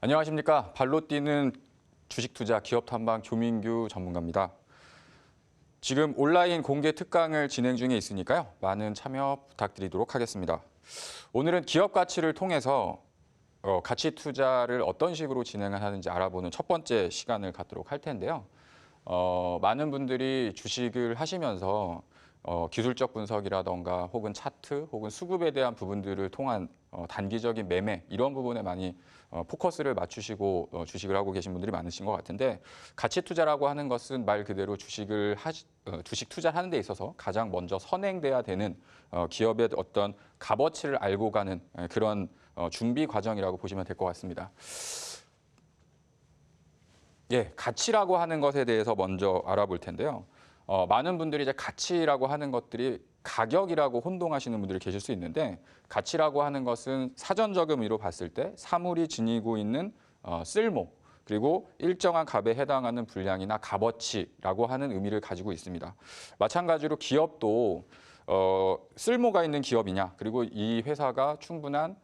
안녕하십니까. 발로 뛰는 주식 투자 기업 탐방 조민규 전문가입니다. 지금 온라인 공개 특강을 진행 중에 있으니까요. 많은 참여 부탁드리도록 하겠습니다. 오늘은 기업 가치를 통해서 가치 투자를 어떤 식으로 진행을 하는지 알아보는 첫 번째 시간을 갖도록 할 텐데요. 많은 분들이 주식을 하시면서 기술적 분석이라던가 혹은 차트 혹은 수급에 대한 부분들을 통한 단기적인 매매 이런 부분에 많이 포커스를 맞추시고 주식을 하고 계신 분들이 많으신 것 같은데 가치 투자라고 하는 것은 말 그대로 주식 투자를 하는 데 있어서 가장 먼저 선행돼야 되는 기업의 어떤 값어치를 알고 가는 그런 준비 과정이라고 보시면 될 것 같습니다. 예, 가치라고 하는 것에 대해서 먼저 알아볼 텐데요. 많은 분들이 이제 가치라고 하는 것들이 가격이라고 혼동하시는 분들이 계실 수 있는데 가치라고 하는 것은 사전적 의미로 봤을 때 사물이 지니고 있는 쓸모 그리고 일정한 값에 해당하는 분량이나 값어치라고 하는 의미를 가지고 있습니다. 마찬가지로 기업도 쓸모가 있는 기업이냐 그리고 이 회사가 충분한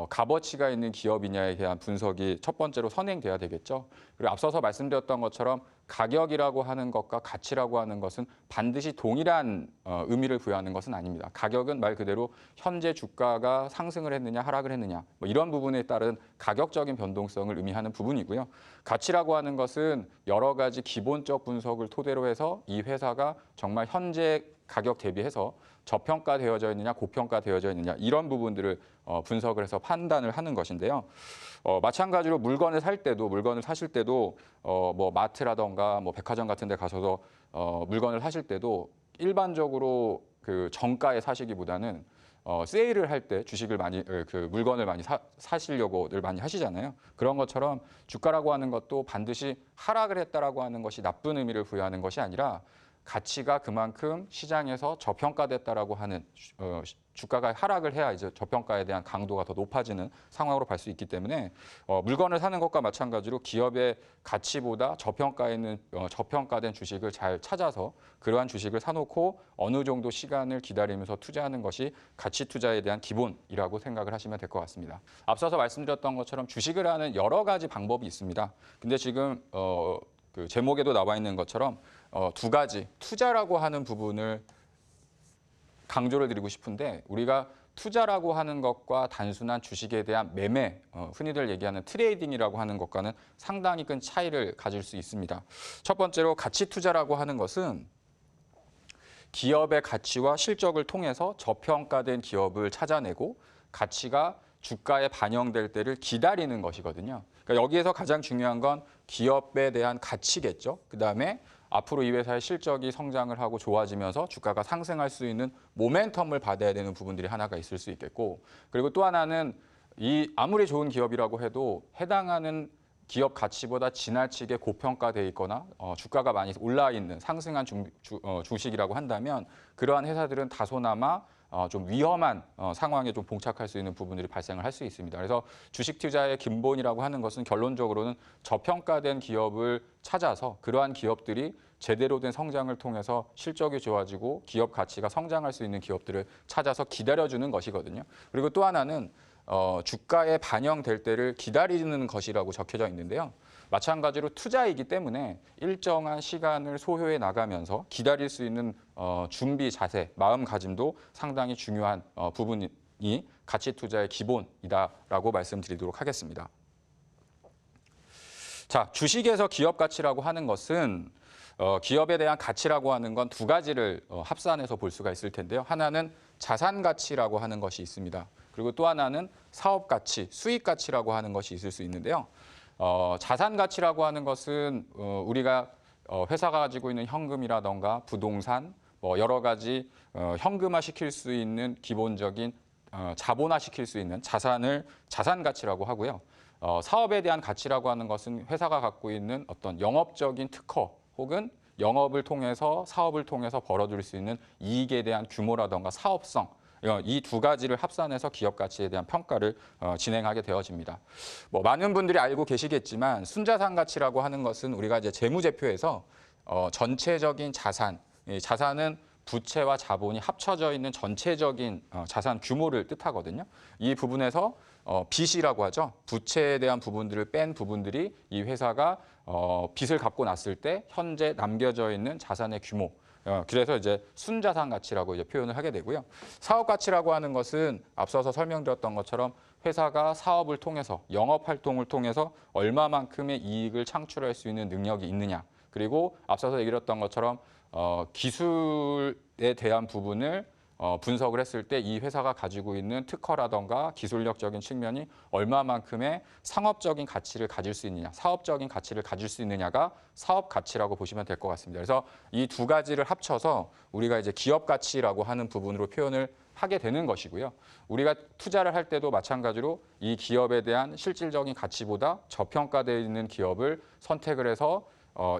값어치가 있는 기업이냐에 대한 분석이 첫 번째로 선행돼야 되겠죠. 그리고 앞서서 말씀드렸던 것처럼 가격이라고 하는 것과 가치라고 하는 것은 반드시 동일한 의미를 부여하는 것은 아닙니다. 가격은 말 그대로 현재 주가가 상승을 했느냐 하락을 했느냐 뭐 이런 부분에 따른 가격적인 변동성을 의미하는 부분이고요. 가치라고 하는 것은 여러 가지 기본적 분석을 토대로 해서 이 회사가 정말 현재 가격 대비해서 저평가되어져 있느냐 고평가되어져 있느냐 이런 부분들을 분석을 해서 판단을 하는 것인데요. 마찬가지로 물건을 사실 때도 뭐 마트라던가 뭐 백화점 같은 데 가셔서 물건을 사실 때도 일반적으로 그 정가에 사시기보다는 세일을 할 때 주식을 많이 그 물건을 많이 사시려고들 많이 하시잖아요. 그런 것처럼 주가라고 하는 것도 반드시 하락을 했다라고 하는 것이 나쁜 의미를 부여하는 것이 아니라 가치가 그만큼 시장에서 저평가됐다라고 하는 주가가 하락을 해야 이제 저평가에 대한 강도가 더 높아지는 상황으로 갈 수 있기 때문에 물건을 사는 것과 마찬가지로 기업의 가치보다 저평가된 주식을 잘 찾아서 그러한 주식을 사놓고 어느 정도 시간을 기다리면서 투자하는 것이 가치 투자에 대한 기본이라고 생각을 하시면 될 것 같습니다. 앞서서 말씀드렸던 것처럼 주식을 하는 여러 가지 방법이 있습니다. 근데 지금 그 제목에도 나와 있는 것처럼 두 가지 투자라고 하는 부분을 강조를 드리고 싶은데 우리가 투자라고 하는 것과 단순한 주식에 대한 매매, 흔히들 얘기하는 트레이딩이라고 하는 것과는 상당히 큰 차이를 가질 수 있습니다. 첫 번째로 가치 투자라고 하는 것은 기업의 가치와 실적을 통해서 저평가된 기업을 찾아내고 가치가 주가에 반영될 때를 기다리는 것이거든요. 그러니까 여기에서 가장 중요한 건 기업에 대한 가치겠죠. 그다음에 앞으로 이 회사의 실적이 성장을 하고 좋아지면서 주가가 상승할 수 있는 모멘텀을 받아야 되는 부분들이 하나가 있을 수 있겠고 그리고 또 하나는 이 아무리 좋은 기업이라고 해도 해당하는 기업 가치보다 지나치게 고평가돼 있거나 주가가 많이 올라 있는 상승한 주식이라고 한다면 그러한 회사들은 다소나마 좀 위험한 상황에 좀 봉착할 수 있는 부분들이 발생을 할 수 있습니다. 그래서 주식 투자의 근본이라고 하는 것은 결론적으로는 저평가된 기업을 찾아서 그러한 기업들이 제대로 된 성장을 통해서 실적이 좋아지고 기업 가치가 성장할 수 있는 기업들을 찾아서 기다려주는 것이거든요. 그리고 또 하나는 주가에 반영될 때를 기다리는 것이라고 적혀져 있는데요. 마찬가지로 투자이기 때문에 일정한 시간을 소요해 나가면서 기다릴 수 있는 준비 자세, 마음가짐도 상당히 중요한 부분이 가치 투자의 기본이다라고 말씀드리도록 하겠습니다. 자, 주식에서 기업 가치라고 하는 것은 기업에 대한 가치라고 하는 건 두 가지를 합산해서 볼 수가 있을 텐데요. 하나는 자산 가치라고 하는 것이 있습니다. 그리고 또 하나는 사업 가치, 수익 가치라고 하는 것이 있을 수 있는데요. 자산 가치라고 하는 것은 우리가 회사가 가지고 있는 현금이라던가 부동산, 뭐 여러 가지 현금화 시킬 수 있는 기본적인 자본화 시킬 수 있는 자산을 자산 가치라고 하고요. 사업에 대한 가치라고 하는 것은 회사가 갖고 있는 어떤 영업적인 특허 혹은 영업을 통해서 사업을 통해서 벌어들일 수 있는 이익에 대한 규모라던가 사업성 이 두 가지를 합산해서 기업 가치에 대한 평가를 진행하게 되어집니다. 뭐 많은 분들이 알고 계시겠지만 순자산 가치라고 하는 것은 우리가 이제 재무제표에서 전체적인 자산은 부채와 자본이 합쳐져 있는 전체적인 자산 규모를 뜻하거든요. 이 부분에서 빚이라고 하죠. 부채에 대한 부분들을 뺀 부분들이 이 회사가 빚을 갚고 났을 때 현재 남겨져 있는 자산의 규모. 그래서 이제 순자산 가치라고 이제 표현을 하게 되고요. 사업 가치라고 하는 것은 앞서서 설명드렸던 것처럼 회사가 사업을 통해서 영업 활동을 통해서 얼마만큼의 이익을 창출할 수 있는 능력이 있느냐. 그리고 앞서서 얘기했던 것처럼 기술에 대한 부분을 분석을 했을 때 이 회사가 가지고 있는 특허라던가 기술력적인 측면이 얼마만큼의 상업적인 가치를 가질 수 있느냐, 사업적인 가치를 가질 수 있느냐가 사업 가치라고 보시면 될 것 같습니다. 그래서 이 두 가지를 합쳐서 우리가 이제 기업 가치라고 하는 부분으로 표현을 하게 되는 것이고요. 우리가 투자를 할 때도 마찬가지로 이 기업에 대한 실질적인 가치보다 저평가되어 있는 기업을 선택을 해서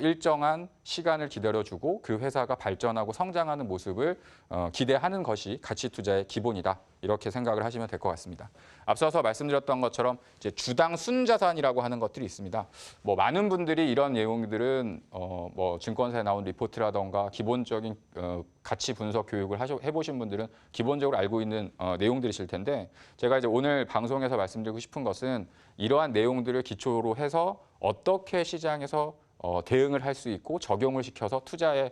일정한 시간을 기다려주고 그 회사가 발전하고 성장하는 모습을 기대하는 것이 가치 투자의 기본이다. 이렇게 생각을 하시면 될 것 같습니다. 앞서서 말씀드렸던 것처럼 이제 주당 순자산이라고 하는 것들이 있습니다. 뭐 많은 분들이 이런 내용들은 뭐 증권사에 나온 리포트라던가 기본적인 가치 분석 교육을 해보신 분들은 기본적으로 알고 있는 내용들이실 텐데 제가 이제 오늘 방송에서 말씀드리고 싶은 것은 이러한 내용들을 기초로 해서 어떻게 시장에서 대응을 할 수 있고 적용을 시켜서 투자에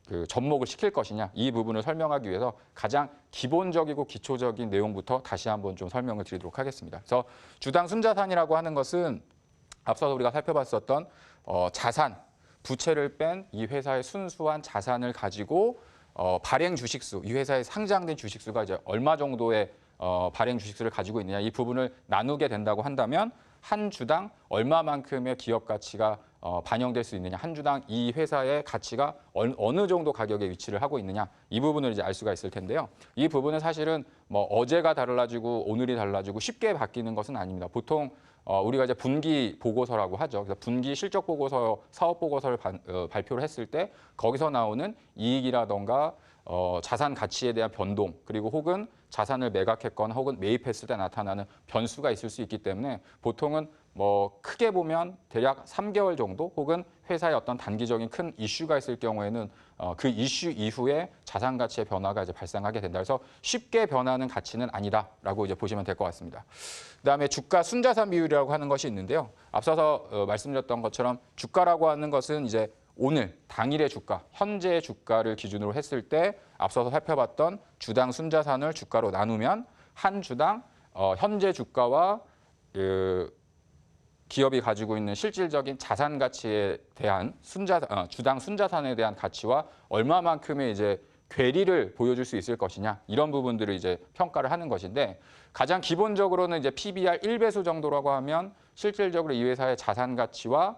그 접목을 시킬 것이냐 이 부분을 설명하기 위해서 가장 기본적이고 기초적인 내용부터 다시 한번 좀 설명을 드리도록 하겠습니다. 그래서 주당 순자산이라고 하는 것은 앞서서 우리가 살펴봤었던 자산, 부채를 뺀 이 회사의 순수한 자산을 가지고 발행 주식수, 이 회사에 상장된 주식수가 이제 얼마 정도의 발행 주식수를 가지고 있느냐 이 부분을 나누게 된다고 한다면 한 주당 얼마만큼의 기업 가치가 반영될 수 있느냐, 한 주당 이 회사의 가치가 어느 정도 가격에 위치를 하고 있느냐 이 부분을 이제 알 수가 있을 텐데요. 이 부분은 사실은 뭐 어제가 달라지고 오늘이 달라지고 쉽게 바뀌는 것은 아닙니다. 보통 우리가 이제 분기 보고서라고 하죠. 그래서 분기 실적 보고서, 사업 보고서를 발표를 했을 때 거기서 나오는 이익이라던가 자산 가치에 대한 변동 그리고 혹은 자산을 매각했거나 혹은 매입했을 때 나타나는 변수가 있을 수 있기 때문에 보통은 뭐 크게 보면 대략 3개월 정도 혹은 회사에 어떤 단기적인 큰 이슈가 있을 경우에는 그 이슈 이후에 자산 가치의 변화가 이제 발생하게 된다. 그래서 쉽게 변하는 가치는 아니다라고 이제 보시면 될 것 같습니다. 그다음에 주가 순자산 비율이라고 하는 것이 있는데요. 앞서서 말씀드렸던 것처럼 주가라고 하는 것은 이제 오늘 당일의 주가, 현재의 주가를 기준으로 했을 때 앞서서 살펴봤던 주당 순자산을 주가로 나누면 한 주당 현재 주가와 기업이 가지고 있는 실질적인 자산 가치에 대한 주당 순자산에 대한 가치와 얼마만큼의 이제 괴리를 보여줄 수 있을 것이냐 이런 부분들을 이제 평가를 하는 것인데 가장 기본적으로는 이제 PBR 1배수 정도라고 하면 실질적으로 이 회사의 자산 가치와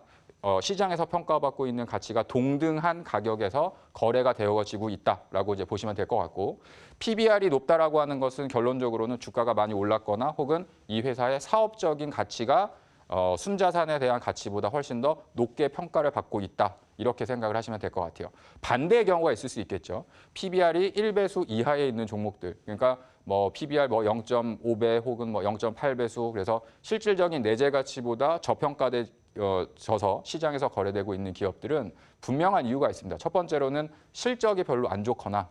시장에서 평가받고 있는 가치가 동등한 가격에서 거래가 되어지고 있다라고 이제 보시면 될 것 같고 PBR이 높다라고 하는 것은 결론적으로는 주가가 많이 올랐거나 혹은 이 회사의 사업적인 가치가 순자산에 대한 가치보다 훨씬 더 높게 평가를 받고 있다. 이렇게 생각을 하시면 될 것 같아요. 반대의 경우가 있을 수 있겠죠. PBR이 1배수 이하에 있는 종목들. 그러니까 뭐 PBR 뭐 0.5배 혹은 뭐 0.8배수 그래서 실질적인 내재 가치보다 저평가돼서 시장에서 거래되고 있는 기업들은 분명한 이유가 있습니다. 첫 번째로는 실적이 별로 안 좋거나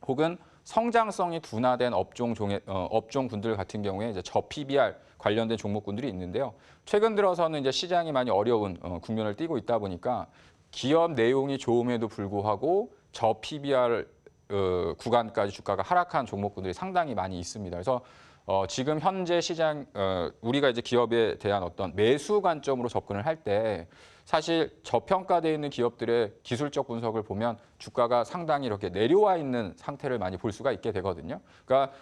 혹은 성장성이 둔화된 업종군들 같은 경우에 이제 저PBR 관련된 종목군들이 있는데요. 최근 들어서는 이제 시장이 많이 어려운 국면을 띠고 있다 보니까 기업 내용이 좋음에도 불구하고 저PBR 구간까지 주가가 하락한 종목군들이 상당히 많이 있습니다. 그래서 지금 현재 시장 우리가 이제 기업에 대한 어떤 매수 관점으로 접근을 할 때 사실 저평가되어 있는 기업들의 기술적 분석을 보면 주가가 상당히 이렇게 내려와 있는 상태를 많이 볼 수가 있게 되거든요. 그러니까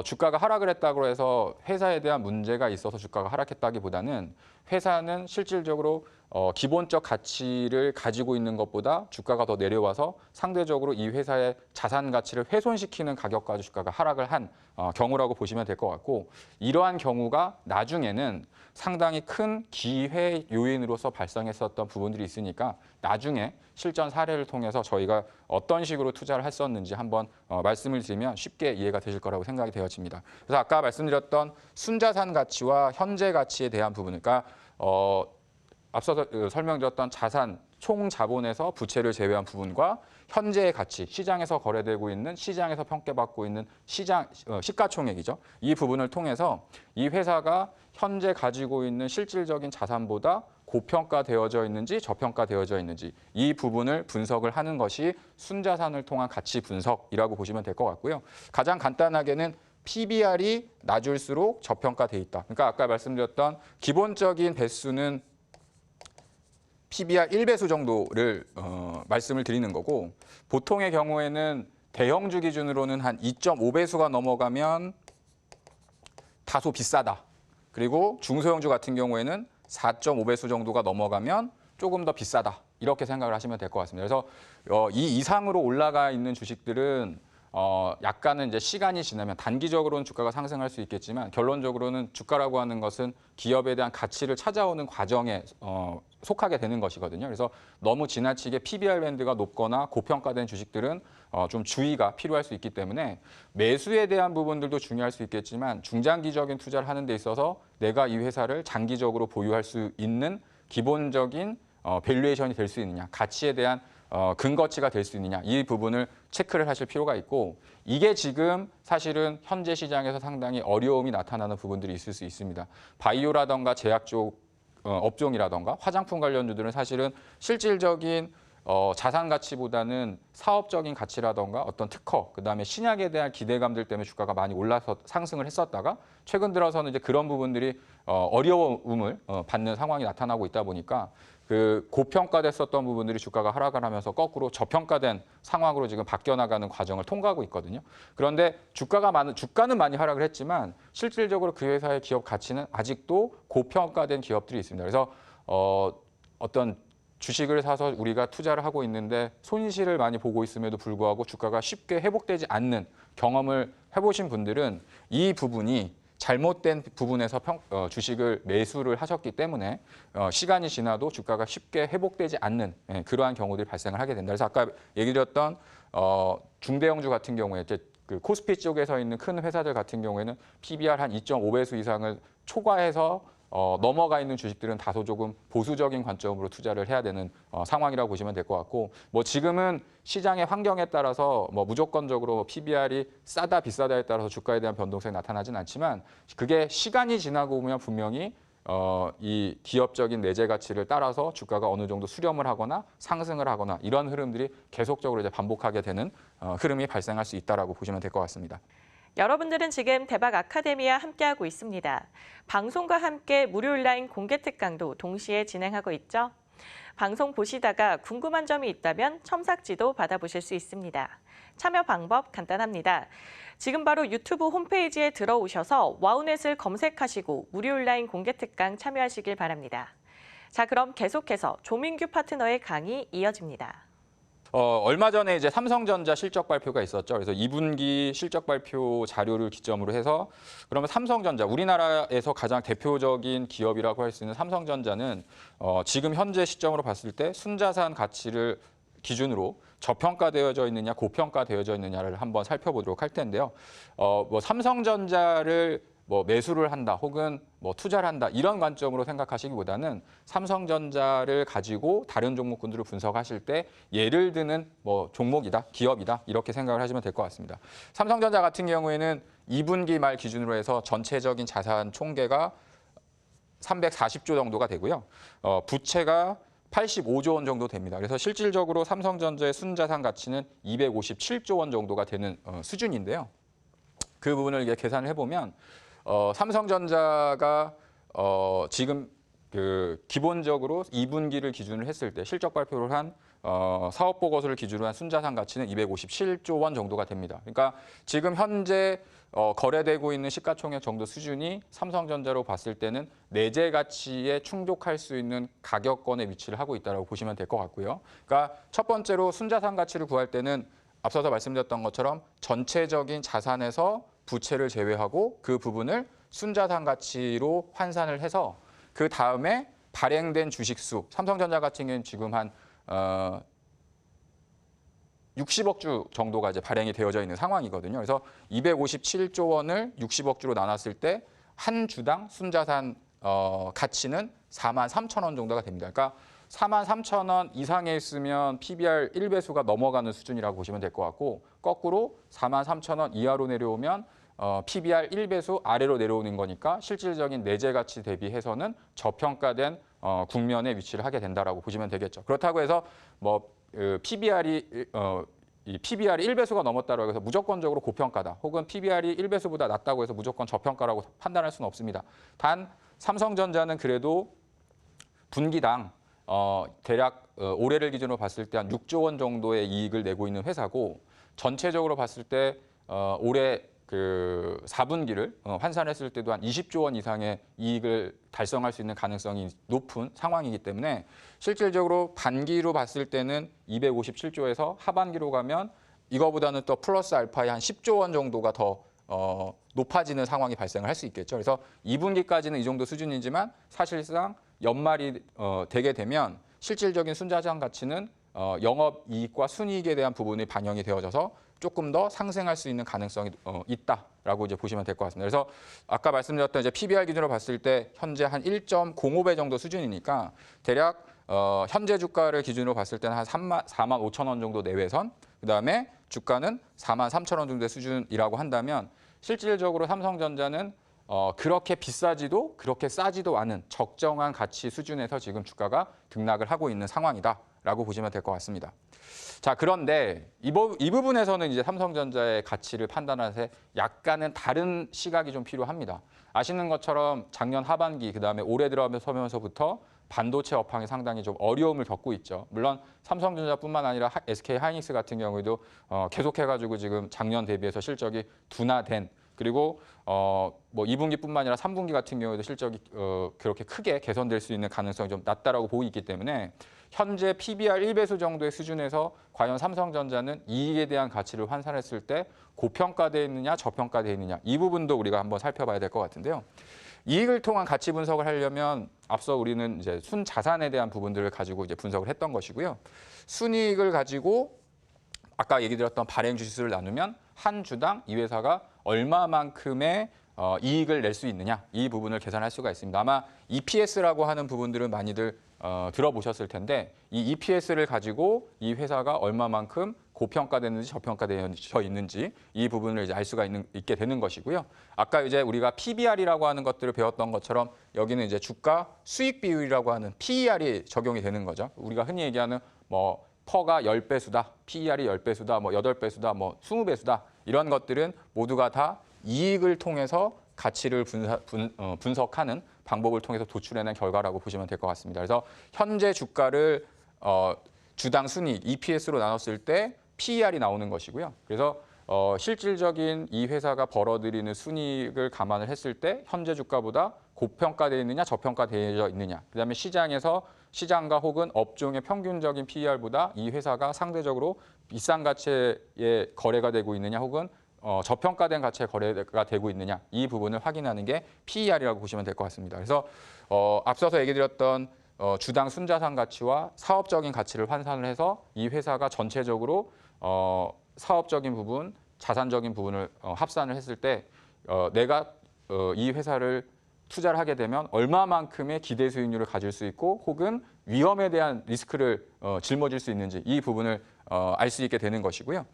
주가가 하락을 했다고 해서 회사에 대한 문제가 있어서 주가가 하락했다기보다는 회사는 실질적으로 기본적 가치를 가지고 있는 것보다 주가가 더 내려와서 상대적으로 이 회사의 자산 가치를 훼손시키는 가격까지 주가가 하락을 한 경우라고 보시면 될 것 같고 이러한 경우가 나중에는 상당히 큰 기회 요인으로서 발생했었던 부분들이 있으니까 나중에 실전 사례를 통해서 저희가 어떤 식으로 투자를 했었는지 한번 말씀을 드리면 쉽게 이해가 되실 거라고 생각이 되어집니다. 그래서 아까 말씀드렸던 순자산 가치와 현재 가치에 대한 부분, 그러니까 앞서서 설명드렸던 자산 총 자본에서 부채를 제외한 부분과 현재의 가치, 시장에서 거래되고 있는 시장에서 평가받고 있는 시가총액이죠. 이 부분을 통해서 이 회사가 현재 가지고 있는 실질적인 자산보다 고평가되어져 있는지 저평가되어져 있는지 이 부분을 분석을 하는 것이 순자산을 통한 가치 분석이라고 보시면 될 것 같고요. 가장 간단하게는 PBR이 낮을수록 저평가돼 있다. 그러니까 아까 말씀드렸던 기본적인 배수는 PBR 1배수 정도를 말씀을 드리는 거고 보통의 경우에는 대형주 기준으로는 한 2.5배수가 넘어가면 다소 비싸다. 그리고 중소형주 같은 경우에는 4.5배수 정도가 넘어가면 조금 더 비싸다. 이렇게 생각을 하시면 될 것 같습니다. 그래서 이 이상으로 올라가 있는 주식들은 약간은 이제 시간이 지나면 단기적으로는 주가가 상승할 수 있겠지만 결론적으로는 주가라고 하는 것은 기업에 대한 가치를 찾아오는 과정에 속하게 되는 것이거든요. 그래서 너무 지나치게 PBR 밴드가 높거나 고평가된 주식들은 좀 주의가 필요할 수 있기 때문에 매수에 대한 부분들도 중요할 수 있겠지만 중장기적인 투자를 하는 데 있어서 내가 이 회사를 장기적으로 보유할 수 있는 기본적인 밸류에이션이 될 수 있느냐, 가치에 대한 근거치가 될 수 있느냐 이 부분을 체크를 하실 필요가 있고 이게 지금 사실은 현재 시장에서 상당히 어려움이 나타나는 부분들이 있을 수 있습니다. 바이오라던가 제약 쪽 업종이라던가 화장품 관련주들은 사실은 실질적인 자산 가치보다는 사업적인 가치라던가 어떤 특허, 그다음에 신약에 대한 기대감들 때문에 주가가 많이 올라서 상승을 했었다가 최근 들어서는 이제 그런 부분들이 어려움을 받는 상황이 나타나고 있다 보니까 그 고평가됐었던 부분들이 주가가 하락을 하면서 거꾸로 저평가된 상황으로 지금 바뀌어 나가는 과정을 통과하고 있거든요. 그런데 주가는 많이 하락을 했지만 실질적으로 그 회사의 기업 가치는 아직도 고평가된 기업들이 있습니다. 그래서 어떤 주식을 사서 우리가 투자를 하고 있는데 손실을 많이 보고 있음에도 불구하고 주가가 쉽게 회복되지 않는 경험을 해보신 분들은 이 부분이 잘못된 부분에서 주식을 매수를 하셨기 때문에 시간이 지나도 주가가 쉽게 회복되지 않는 그러한 경우들이 발생을 하게 된다. 그래서 아까 얘기 드렸던 중대형주 같은 경우에 이제 그 코스피 쪽에서 있는 큰 회사들 같은 경우에는 PBR 한 2.5배수 이상을 초과해서 넘어가 있는 주식들은 다소 조금 보수적인 관점으로 투자를 해야 되는 상황이라고 보시면 될 것 같고 뭐 지금은 시장의 환경에 따라서 뭐 무조건적으로 PBR이 싸다 비싸다에 따라서 주가에 대한 변동성이 나타나진 않지만 그게 시간이 지나고 보면 분명히 이 기업적인 내재 가치를 따라서 주가가 어느 정도 수렴을 하거나 상승을 하거나 이런 흐름들이 계속적으로 이제 반복하게 되는 흐름이 발생할 수 있다라고 보시면 될 것 같습니다. 여러분들은 지금 대박 아카데미와 함께하고 있습니다. 방송과 함께 무료 온라인 공개 특강도 동시에 진행하고 있죠. 방송 보시다가 궁금한 점이 있다면 첨삭지도 받아보실 수 있습니다. 참여 방법 간단합니다. 지금 바로 유튜브 홈페이지에 들어오셔서 와우넷을 검색하시고 무료 온라인 공개 특강 참여하시길 바랍니다. 자, 그럼 계속해서 조민규 파트너의 강의 이어집니다. 얼마 전에 이제 삼성전자 실적 발표가 있었죠. 그래서 2분기 실적 발표 자료를 기점으로 해서 그러면 삼성전자, 우리나라에서 가장 대표적인 기업이라고 할 수 있는 삼성전자는 지금 현재 시점으로 봤을 때 순자산 가치를 기준으로 저평가되어져 있느냐, 고평가되어져 있느냐를 한번 살펴보도록 할 텐데요. 뭐 삼성전자를 뭐 매수를 한다 혹은 뭐 투자를 한다 이런 관점으로 생각하시기보다는 삼성전자를 가지고 다른 종목군들을 분석하실 때 예를 드는 뭐 종목이다, 기업이다 이렇게 생각을 하시면 될 것 같습니다. 삼성전자 같은 경우에는 2분기 말 기준으로 해서 전체적인 자산 총계가 340조 정도가 되고요. 부채가 85조 원 정도 됩니다. 그래서 실질적으로 삼성전자의 순자산 가치는 257조 원 정도가 되는 수준인데요. 그 부분을 이제 계산을 해보면 삼성전자가 지금 그 기본적으로 2분기를 기준으로 했을 때 실적 발표를 한 사업 보고서를 기준으로 한 순자산 가치는 257조 원 정도가 됩니다. 그러니까 지금 현재 거래되고 있는 시가총액 정도 수준이 삼성전자로 봤을 때는 내재 가치에 충족할 수 있는 가격권에 위치를 하고 있다고 보시면 될 것 같고요. 그러니까 첫 번째로 순자산 가치를 구할 때는 앞서서 말씀드렸던 것처럼 전체적인 자산에서 부채를 제외하고 그 부분을 순자산 가치로 환산을 해서 그 다음에 발행된 주식수, 삼성전자 같은 경우는 지금 한 60억 주 정도가 이제 발행이 되어져 있는 상황이거든요. 그래서 257조 원을 60억 주로 나눴을 때 한 주당 순자산 가치는 43,000원 정도가 됩니다. 그러니까 43,000원 이상에 있으면 PBR 1배수가 넘어가는 수준이라고 보시면 될 것 같고, 거꾸로 43,000원 이하로 내려오면 PBR 1배수 아래로 내려오는 거니까 실질적인 내재 가치 대비해서는 저평가된 국면에 위치를 하게 된다라고 보시면 되겠죠. 그렇다고 해서 뭐 PBR이 PBR이 1배수가 넘었다고 해서 무조건적으로 고평가다, 혹은 PBR이 1배수보다 낮다고 해서 무조건 저평가라고 판단할 수는 없습니다. 단 삼성전자는 그래도 분기당 대략 올해를 기준으로 봤을 때 한 6조 원 정도의 이익을 내고 있는 회사고, 전체적으로 봤을 때 올해 그 4분기를 환산했을 때도 한 20조 원 이상의 이익을 달성할 수 있는 가능성이 높은 상황이기 때문에 실질적으로 반기로 봤을 때는 257조에서 하반기로 가면 이거보다는 또 플러스 알파의 한 10조 원 정도가 더 높아지는 상황이 발생을 할 수 있겠죠. 그래서 2분기까지는 이 정도 수준이지만 사실상 연말이 되게 되면 실질적인 순자산 가치는 영업이익과 순이익에 대한 부분이 반영이 되어져서 조금 더 상승할 수 있는 가능성이 있다라고 이제 보시면 될 것 같습니다. 그래서 아까 말씀드렸던 이제 PBR 기준으로 봤을 때 현재 한 1.05배 정도 수준이니까 대략 현재 주가를 기준으로 봤을 때는 한 45,000원 정도 내외선, 그다음에 주가는 43,000원 정도의 수준이라고 한다면 실질적으로 삼성전자는 그렇게 비싸지도 그렇게 싸지도 않은 적정한 가치 수준에서 지금 주가가 등락을 하고 있는 상황이다라고 보시면 될 것 같습니다. 자, 그런데 이 부분에서는 이제 삼성전자의 가치를 판단할 때 약간은 다른 시각이 좀 필요합니다. 아시는 것처럼 작년 하반기, 그다음에 올해 들어서면서부터 반도체 업황이 상당히 좀 어려움을 겪고 있죠. 물론 삼성전자뿐만 아니라 SK하이닉스 같은 경우에도 계속해가지고 지금 작년 대비해서 실적이 둔화된, 그리고 뭐 2분기뿐만 아니라 3분기 같은 경우에도 실적이 그렇게 크게 개선될 수 있는 가능성이 좀 낮다라고 보고 있기 때문에 현재 PBR 1배수 정도의 수준에서 과연 삼성전자는 이익에 대한 가치를 환산했을 때 고평가되어 있느냐 저평가되어 있느냐, 이 부분도 우리가 한번 살펴봐야 될 것 같은데요. 이익을 통한 가치 분석을 하려면 앞서 우리는 이제 순자산에 대한 부분들을 가지고 이제 분석을 했던 것이고요. 순이익을 가지고 아까 얘기 드렸던 발행 주식수를 나누면 한 주당 이 회사가 얼마만큼의 이익을 낼 수 있느냐, 이 부분을 계산할 수가 있습니다. 아마 EPS라고 하는 부분들은 많이들 들어보셨을 텐데, 이 EPS를 가지고 이 회사가 얼마만큼 고평가됐는지 저평가되어 있는지 이 부분을 이제 알 수가 있게 되는 것이고요. 아까 이제 우리가 PBR이라고 하는 것들을 배웠던 것처럼 여기는 이제 주가 수익 비율이라고 하는 PER이 적용이 되는 거죠. 우리가 흔히 얘기하는 뭐 퍼가 10배수다, PER이 10배수다, 뭐 8배수다, 뭐 20배수다, 이런 것들은 모두가 다 이익을 통해서 가치를 분석하는 방법을 통해서 도출해낸 결과라고 보시면 될 것 같습니다. 그래서 현재 주가를 주당 순이익 EPS로 나눴을 때 PER이 나오는 것이고요. 그래서 실질적인 이 회사가 벌어들이는 순이익을 감안을 했을 때 현재 주가보다 고평가되어 있느냐 저평가되어 있느냐, 그다음에 시장과 혹은 업종의 평균적인 PER보다 이 회사가 상대적으로 비싼 가치에 거래가 되고 있느냐, 혹은 저평가된 가치에 거래가 되고 있느냐, 이 부분을 확인하는 게 PER이라고 보시면 될 것 같습니다. 그래서 앞서서 얘기 드렸던 주당 순자산 가치와 사업적인 가치를 환산을 해서 이 회사가 전체적으로 사업적인 부분, 자산적인 부분을 합산을 했을 때 내가 이 회사를 투자를 하게 되면 얼마만큼의 기대 수익률을 가질 수 있고 혹은 위험에 대한 리스크를 짊어질 수 있는지, 이 부분을 알 수 있게 되는 것이고요.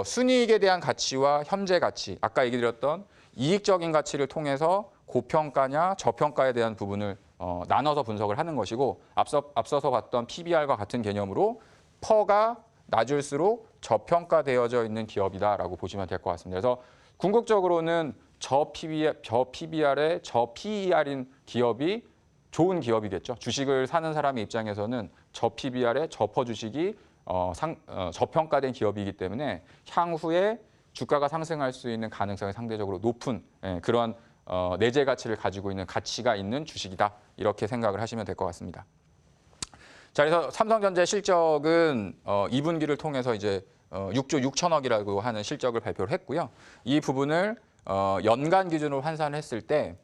순이익에 대한 가치와 현재 가치, 아까 얘기 드렸던 이익적인 가치를 통해서 고평가냐 저평가에 대한 부분을 나눠서 분석을 하는 것이고, 앞서서 봤던 PBR과 같은 개념으로 퍼가 낮을수록 저평가되어져 있는 기업이다라고 보시면 될 것 같습니다. 그래서 궁극적으로는 저 PBR에 저 PER인 기업이 좋은 기업이겠죠. 주식을 사는 사람의 입장에서는 저 PBR에 저 퍼 주식이 저평가된 기업이기 때문에 향후에 주가가 상승할 수 있는 가능성이 상대적으로 높은 그런 내재 가치를 가지고 있는 가치가 있는 주식이다, 이렇게 생각을 하시면 될 것 같습니다. 자, 그래서 삼성전자의 실적은 2분기를 통해서 이제 6조 6천억이라고 하는 실적을 발표를 했고요. 이 부분을 연간 기준으로 환산했을 때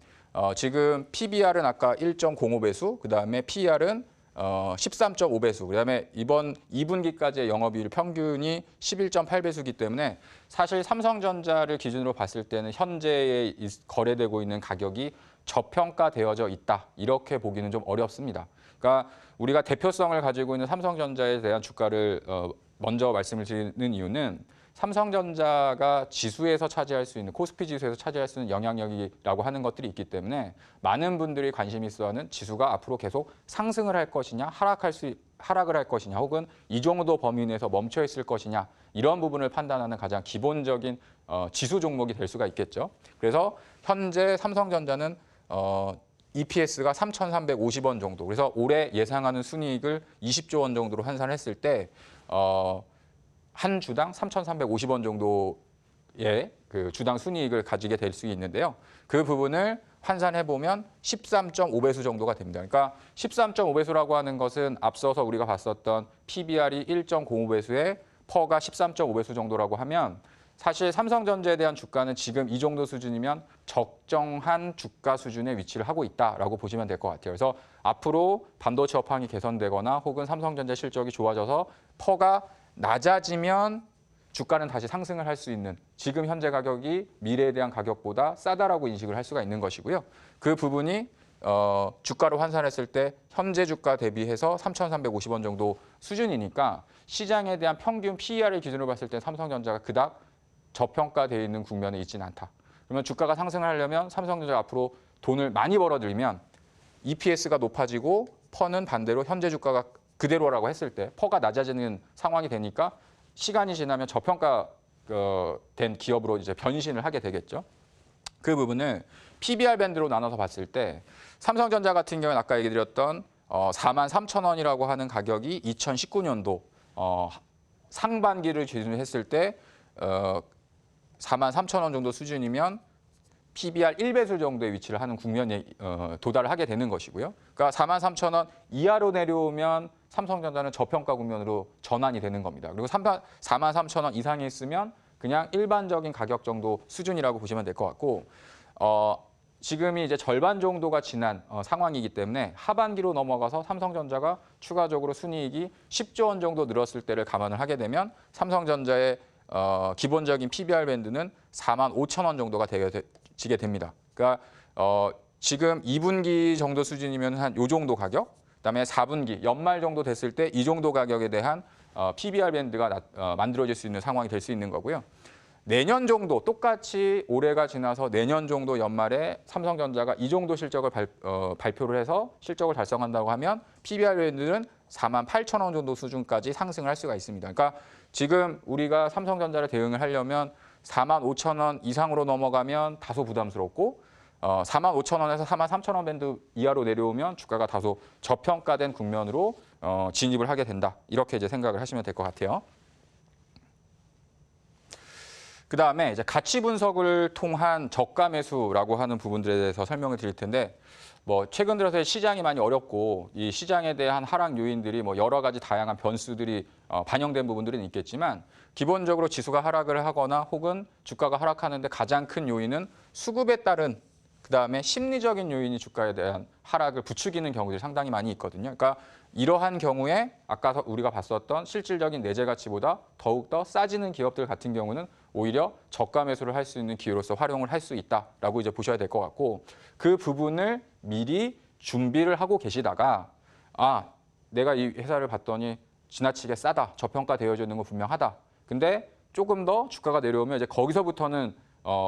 지금 PBR은 아까 1.05배수, 그다음에 PER은 13.5배수, 그다음에 이번 2분기까지의 영업이익 평균이 11.8배수이기 때문에 사실 삼성전자를 기준으로 봤을 때는 현재에 거래되고 있는 가격이 저평가되어져 있다. 이렇게 보기는 좀 어렵습니다. 그러니까 우리가 대표성을 가지고 있는 삼성전자에 대한 주가를 먼저 말씀을 드리는 이유는 삼성전자가 지수에서 차지할 수 있는 코스피 지수에서 차지할 수 있는 영향력이라고 하는 것들이 있기 때문에 많은 분들이 관심이 있어하는 지수가 앞으로 계속 상승을 할 것이냐 하락을 할 것이냐 혹은 이 정도 범위 내에서 멈춰 있을 것이냐 이런 부분을 판단하는 가장 기본적인 지수 종목이 될 수가 있겠죠. 그래서 현재 삼성전자는 EPS가 3,350원 정도. 그래서 올해 예상하는 순이익을 20조 원 정도로 환산했을 때 한 주당 3,350원 정도의 그 주당 순이익을 가지게 될 수 있는데요. 그 부분을 환산해 보면 13.5배수 정도가 됩니다. 그러니까 13.5배수라고 하는 것은 앞서서 우리가 봤었던 PBR이 1.05배수에 퍼가 13.5배수 정도라고 하면 사실 삼성전자에 대한 주가는 지금 이 정도 수준이면 적정한 주가 수준에 위치를 하고 있다라고 보시면 될 것 같아요. 그래서 앞으로 반도체 업황이 개선되거나 혹은 삼성전자 실적이 좋아져서 퍼가 낮아지면 주가는 다시 상승을 할 수 있는 지금 현재 가격이 미래에 대한 가격보다 싸다라고 인식을 할 수가 있는 것이고요. 그 부분이 주가로 환산했을 때 현재 주가 대비해서 3,350원 정도 수준이니까 시장에 대한 평균 PER을 기준으로 봤을 때 삼성전자가 그닥 저평가되어 있는 국면에 있지는 않다. 그러면 주가가 상승을 하려면 삼성전자가 앞으로 돈을 많이 벌어들이면 EPS가 높아지고 퍼는 반대로 현재 주가가 그대로라고 했을 때 퍼가 낮아지는 상황이 되니까 시간이 지나면 저평가된 기업으로 이제 변신을 하게 되겠죠. 그 부분을 PBR 밴드로 나눠서 봤을 때 삼성전자 같은 경우는 아까 얘기 드렸던 43,000원이라고 하는 가격이 2019년도 상반기를 기준으로 했을 때 43,000원 정도 수준이면 PBR 1배수 정도의 위치를 하는 국면에 도달을 하게 되는 것이고요. 그러니까 43,000원 이하로 내려오면 삼성전자는 저평가 국면으로 전환이 되는 겁니다. 그리고 43,000원 이상에 있으면 그냥 일반적인 가격 정도 수준이라고 보시면 될 것 같고 지금이 이제 절반 정도가 지난 상황이기 때문에 하반기로 넘어가서 삼성전자가 추가적으로 순이익이 10조 원 정도 늘었을 때를 감안을 하게 되면 삼성전자의 기본적인 PBR 밴드는 45,000원 정도가 되게 됩니다. 그러니까 지금 2분기 정도 수준이면 한 요 정도 가격, 그다음에 4분기 연말 정도 됐을 때 이 정도 가격에 대한 PBR 밴드가 만들어질 수 있는 상황이 될 수 있는 거고요. 내년 정도 똑같이 올해가 지나서 내년 정도 연말에 삼성전자가 이 정도 실적을 발표를 해서 실적을 달성한다고 하면 PBR 밴드는 48,000원 정도 수준까지 상승을 할 수가 있습니다. 그러니까 지금 우리가 삼성전자를 대응을 하려면 45,000원 이상으로 넘어가면 다소 부담스럽고 45,000원에서 43,000원 밴드 이하로 내려오면 주가가 다소 저평가된 국면으로 진입을 하게 된다. 이렇게 이제 생각을 하시면 될 것 같아요. 그다음에 이제 가치 분석을 통한 저가 매수라고 하는 부분들에 대해서 설명을 드릴 텐데 뭐 최근 들어서 시장이 많이 어렵고 이 시장에 대한 하락 요인들이 뭐 여러 가지 다양한 변수들이 반영된 부분들은 있겠지만 기본적으로 지수가 하락을 하거나 혹은 주가가 하락하는데 가장 큰 요인은 수급에 따른 그다음에 심리적인 요인이 주가에 대한 하락을 부추기는 경우들이 상당히 많이 있거든요. 그러니까 이러한 경우에 아까 우리가 봤었던 실질적인 내재 가치보다 더욱더 싸지는 기업들 같은 경우는 오히려 저가 매수를 할 수 있는 기회로서 활용을 할 수 있다라고 이제 보셔야 될 것 같고 그 부분을 미리 준비를 하고 계시다가 내가 이 회사를 봤더니 지나치게 싸다, 저평가되어져 있는 거 분명하다. 근데 조금 더 주가가 내려오면 이제 거기서부터는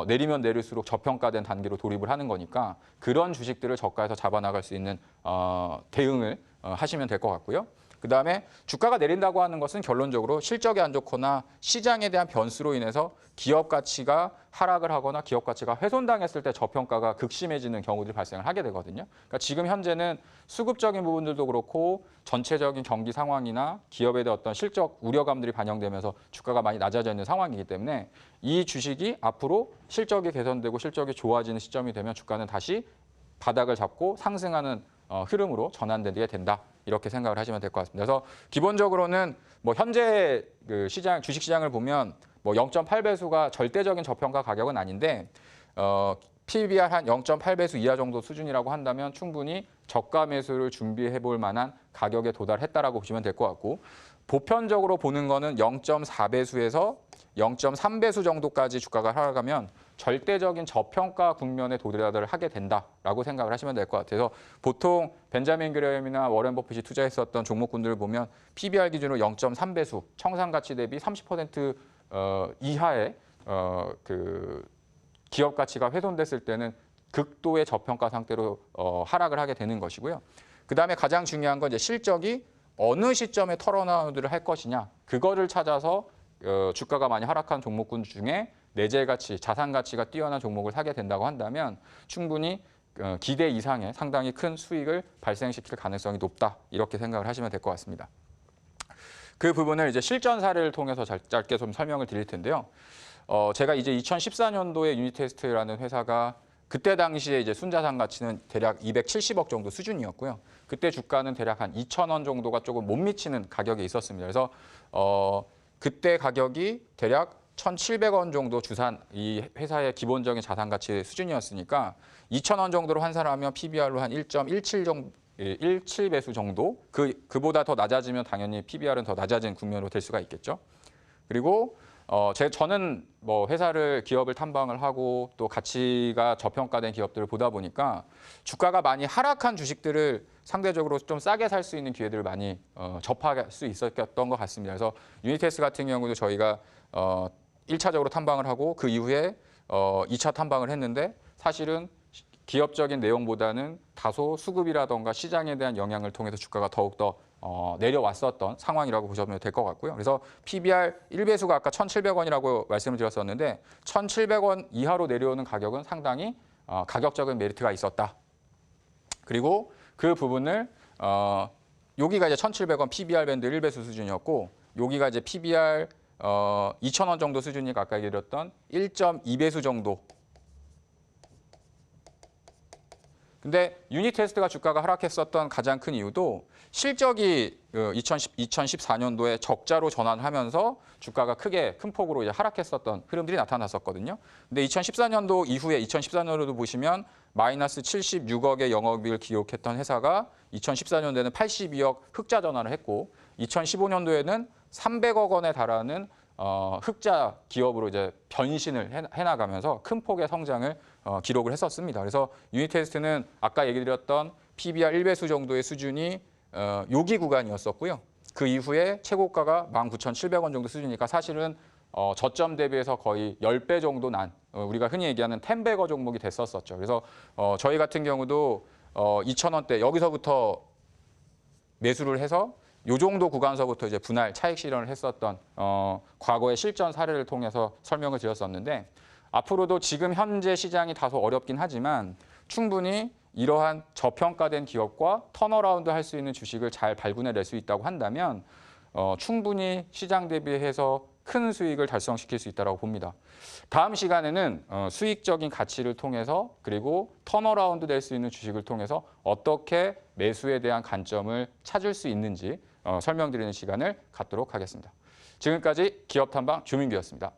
내리면 내릴수록 저평가된 단계로 돌입을 하는 거니까 그런 주식들을 저가에서 잡아나갈 수 있는 대응을 하시면 될 것 같고요. 그다음에 주가가 내린다고 하는 것은 결론적으로 실적이 안 좋거나 시장에 대한 변수로 인해서 기업 가치가 하락을 하거나 기업 가치가 훼손당했을 때 저평가가 극심해지는 경우들이 발생을 하게 되거든요. 그러니까 지금 현재는 수급적인 부분들도 그렇고 전체적인 경기 상황이나 기업에 대한 어떤 실적 우려감들이 반영되면서 주가가 많이 낮아져 있는 상황이기 때문에 이 주식이 앞으로 실적이 개선되고 실적이 좋아지는 시점이 되면 주가는 다시 바닥을 잡고 상승하는 흐름으로 전환되게 된다. 이렇게 생각을 하시면 될 것 같습니다. 그래서 기본적으로는 뭐 현재 그 시장 주식 시장을 보면 뭐 0.8배수가 절대적인 저평가 가격은 아닌데 PBR 한 0.8배수 이하 정도 수준이라고 한다면 충분히 저가 매수를 준비해 볼 만한 가격에 도달했다라고 보시면 될 것 같고 보편적으로 보는 거는 0.4배수에서 0.3배수 정도까지 주가가 하락하면 절대적인 저평가 국면에 도달을 하게 된다라고 생각을 하시면 될 것 같아서 보통 벤자민 그레엄이나 워렌 버핏이 투자했었던 종목군들을 보면 PBR 기준으로 0.3배수, 청산 가치 대비 30% 이하의 그 기업 가치가 훼손됐을 때는 극도의 저평가 상태로 하락을 하게 되는 것이고요. 그다음에 가장 중요한 건 이제 실적이 어느 시점에 턴어라운드를 할 것이냐, 그거를 찾아서 주가가 많이 하락한 종목군 중에 내재 가치, 자산 가치가 뛰어난 종목을 사게 된다고 한다면 충분히 기대 이상의 상당히 큰 수익을 발생시킬 가능성이 높다, 이렇게 생각을 하시면 될 것 같습니다. 그 부분을 이제 실전 사례를 통해서 짧게 좀 설명을 드릴 텐데요. 제가 이제 2014년도에 유니테스트라는 회사가 그때 당시에 이제 순자산 가치는 대략 270억 정도 수준이었고요. 그때 주가는 대략 한 2,000원 정도가 조금 못 미치는 가격에 있었습니다. 그래서 그때 가격이 대략 1,700원 정도 주산 이 회사의 기본적인 자산 가치 수준이었으니까 2,000원 정도로 환산하면 PBR로 한 1.17 정도 17배수 정도 그보다 더 낮아지면 당연히 PBR은 더 낮아진 국면으로 될 수가 있겠죠. 그리고 저는 뭐 기업을 탐방을 하고 또 가치가 저평가된 기업들을 보다 보니까 주가가 많이 하락한 주식들을 상대적으로 좀 싸게 살 수 있는 기회들을 많이 접할 수 있었던 것 같습니다. 그래서 유니테스 같은 경우도 저희가 1차적으로 탐방을 하고 그 이후에 2차 탐방을 했는데 사실은 기업적인 내용보다는 다소 수급이라던가 시장에 대한 영향을 통해서 주가가 더욱더 내려왔었던 상황이라고 보시면 될 것 같고요. 그래서 PBR 1배수가 아까 1,700원이라고 말씀을 드렸었는데 1,700원 이하로 내려오는 가격은 상당히 가격적인 메리트가 있었다. 그리고 그 부분을 여기가 이제 1,700원 PBR 밴드 1배수 수준이었고 여기가 이제 PBR 2,000원 정도 수준이니까 아까 얘기드렸던 1.2배수 정도. 근데 유니테스트가 주가가 하락했었던 가장 큰 이유도 실적이 2014년도에 적자로 전환하면서 주가가 큰 폭으로 이제 하락했었던 흐름들이 나타났었거든요. 근데 2014년도 이후에 2014년도도 보시면 마이너스 76억의 영업이익을 기록했던 회사가 2014년도에는 82억 흑자 전환을 했고 2015년도에는 300억 원에 달하는 흑자 기업으로 이제 변신을 해나가면서 큰 폭의 성장을 기록을 했었습니다. 그래서 유니테스트는 아까 얘기 드렸던 PBR 1배수 정도의 수준이 요기 구간이었었고요. 그 이후에 최고가가 19,700원 정도 수준이니까 사실은 저점 대비해서 거의 10배 정도 난 우리가 흔히 얘기하는 텐베거 종목이 됐었었죠. 그래서 저희 같은 경우도 2,000원대 여기서부터 매수를 해서 요 정도 구간서부터 이제 분할 차익 실현을 했었던 과거의 실전 사례를 통해서 설명을 드렸었는데 앞으로도 지금 현재 시장이 다소 어렵긴 하지만 충분히 이러한 저평가된 기업과 턴어라운드 할 수 있는 주식을 잘 발굴해낼 수 있다고 한다면 충분히 시장 대비해서 큰 수익을 달성시킬 수 있다고 봅니다. 다음 시간에는 수익적인 가치를 통해서 그리고 턴어라운드 될 수 있는 주식을 통해서 어떻게 매수에 대한 관점을 찾을 수 있는지 설명드리는 시간을 갖도록 하겠습니다. 지금까지 기업탐방 주민규였습니다.